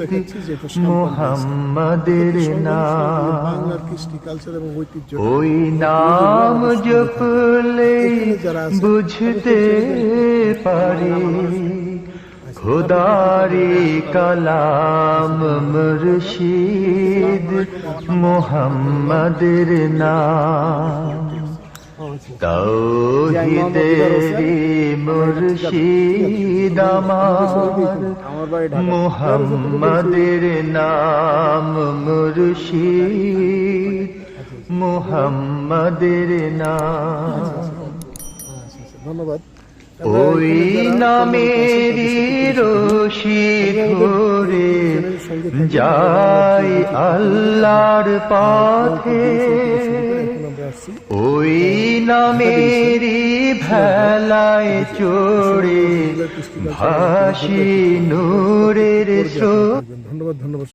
দেখাচ্ছি যে এটা মুহাম্মাদের নাম, বাংলার কৃষ্টি কালচার এবং ঐতিহ্য। ওই নাম জপলে বুঝতে পারি খোদারি কালাম মুর্শিদ মুহাম্মাদের নাম। তাওহীদেরি মুর্শিদ আমার মুহাম্মাদের নাম মুর্শিদ মুহাম্মাদের নাম। ধন্যবাদ। ওই নামেরই রশি ধরে যাই আল্লাহর পথে, ওই নামেরই ভেলায় চড়ে ভাসি নূরের স্রোত। ধন্যবাদ।